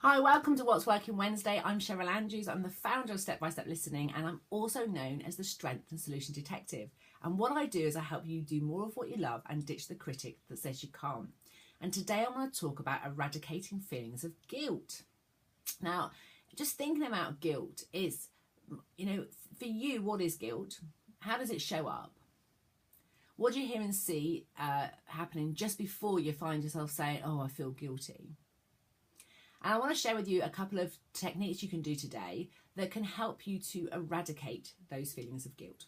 Hi, welcome to What's Working Wednesday. I'm Cheryl Andrews. I'm the founder of Step by Step Listening, and I'm also known as the Strength and Solution Detective. And what I do is I help you do more of what you love and ditch the critic that says you can't. And today I want to talk about eradicating feelings of guilt. Now, just thinking about guilt is, for you, what is guilt? How does it show up? What do you hear and see happening just before you find yourself saying, oh, I feel guilty? And I want to share with you a couple of techniques you can do today that can help you to eradicate those feelings of guilt.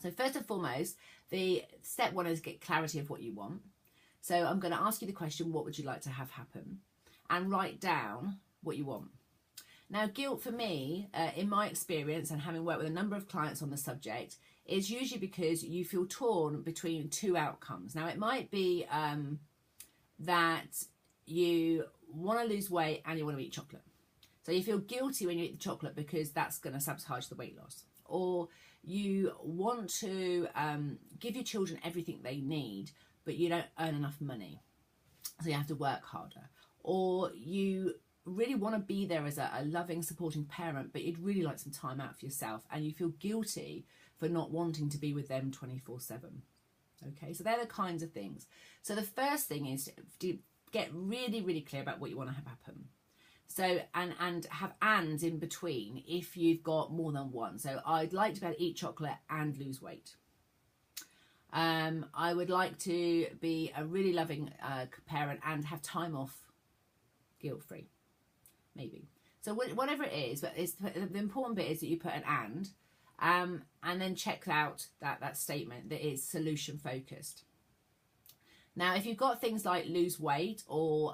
So first and foremost, the step one is get clarity of what you want. So I'm going to ask you the question, what would you like to have happen? And write down what you want. Now, guilt for me, in my experience and having worked with a number of clients on the subject, is usually because you feel torn between two outcomes. Now, it might be that you want to lose weight and you want to eat chocolate. So you feel guilty when you eat the chocolate because that's going to sabotage the weight loss. Or you want to give your children everything they need, but you don't earn enough money, so you have to work harder. Or you really want to be there as a loving, supporting parent, but you'd really like some time out for yourself, and you feel guilty for not wanting to be with them 24/7. Okay, so they're the kinds of things. So the first thing is to get really, really clear about what you want to have happen. So, and have ands in between if you've got more than one. So I'd like to be able to eat chocolate and lose weight. I would like to be a really loving parent and have time off guilt-free, maybe. So whatever it is, but the important bit is that you put an and then check out that statement that is solution focused. Now, if you've got things like lose weight or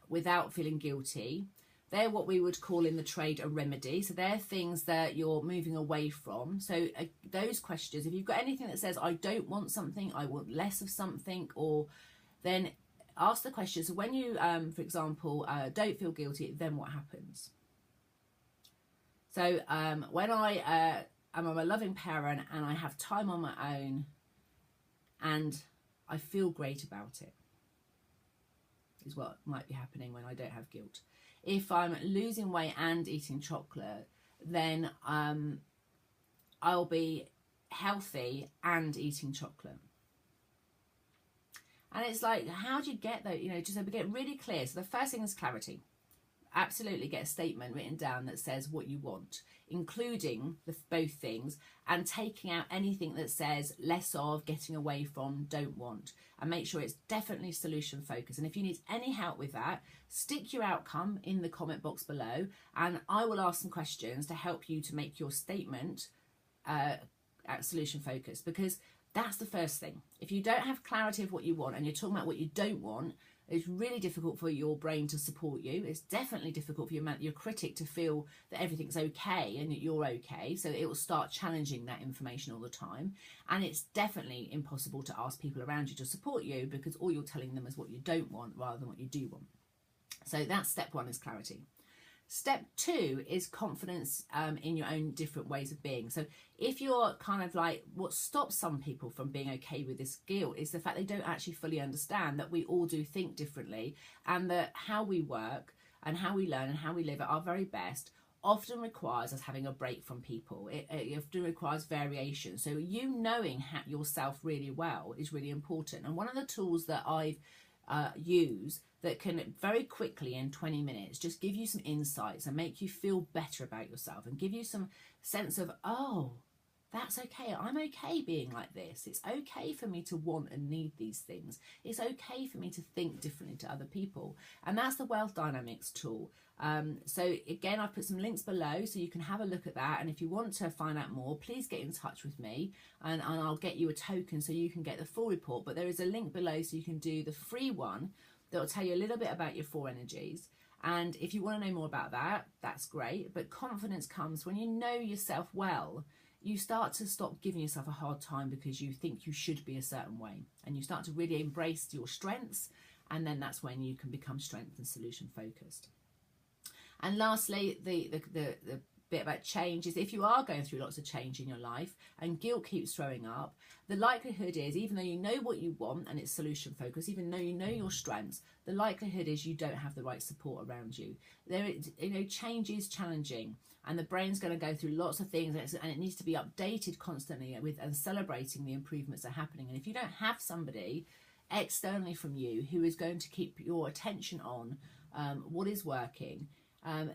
without feeling guilty, they're what we would call in the trade a remedy. So they're things that you're moving away from. So those questions, if you've got anything that says, I don't want something, I want less of something, or then ask the questions. So when you, for example, don't feel guilty, then what happens? So when I'm a loving parent and I have time on my own and I feel great about it, is what might be happening when I don't have guilt. If I'm losing weight and eating chocolate, then I'll be healthy and eating chocolate. And it's like, how do you get that? Just get really clear. So the first thing is clarity. Absolutely get a statement written down that says what you want, including both things, and taking out anything that says less of, getting away from, don't want, and make sure it's definitely solution focused. And if you need any help with that, stick your outcome in the comment box below, and I will ask some questions to help you to make your statement solution focused, because that's the first thing. If you don't have clarity of what you want and you're talking about what you don't want, it's really difficult for your brain to support you. It's definitely difficult for your critic to feel that everything's okay and that you're okay. So it will start challenging that information all the time. And it's definitely impossible to ask people around you to support you because all you're telling them is what you don't want rather than what you do want. So that's step one, is clarity. Step two is confidence in your own different ways of being. So if you're kind of like, what stops some people from being okay with this guilt is the fact they don't actually fully understand that we all do think differently, and that how we work and how we learn and how we live at our very best often requires us having a break from people. It often requires variation. So you knowing yourself really well is really important. And one of the tools that I've use that can very quickly in 20 minutes just give you some insights and make you feel better about yourself and give you some sense of, oh, that's okay. I'm okay being like this. It's okay for me to want and need these things. It's okay for me to think differently to other people. And that's the Wealth Dynamics tool. So again, I've put some links below so you can have a look at that. And if you want to find out more, please get in touch with me and I'll get you a token so you can get the full report. But there is a link below so you can do the free one that will tell you a little bit about your 4 energies. And if you want to know more about that, that's great. But confidence comes when you know yourself well. You start to stop giving yourself a hard time because you think you should be a certain way, and you start to really embrace your strengths, and then that's when you can become strength and solution focused. And lastly, the bit about change is if you are going through lots of change in your life and guilt keeps throwing up, the likelihood is, even though you know what you want and it's solution focused, even though you know your strengths, the likelihood is you don't have the right support around you. Change is challenging, and the brain's going to go through lots of things, and it needs to be updated constantly and celebrating the improvements that are happening. And if you don't have somebody externally from you who is going to keep your attention on what is working,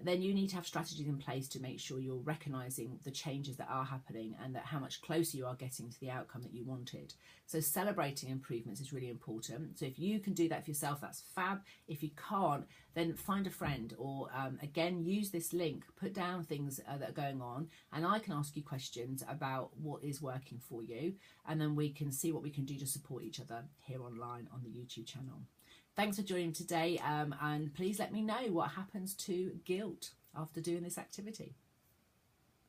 then you need to have strategies in place to make sure you're recognizing the changes that are happening and that how much closer you are getting to the outcome that you wanted. So celebrating improvements is really important. So if you can do that for yourself, that's fab. If you can't, then find a friend, or again, use this link, put down things that are going on, and I can ask you questions about what is working for you, and then we can see what we can do to support each other here online on the YouTube channel. Thanks for joining today, and please let me know what happens to guilt after doing this activity.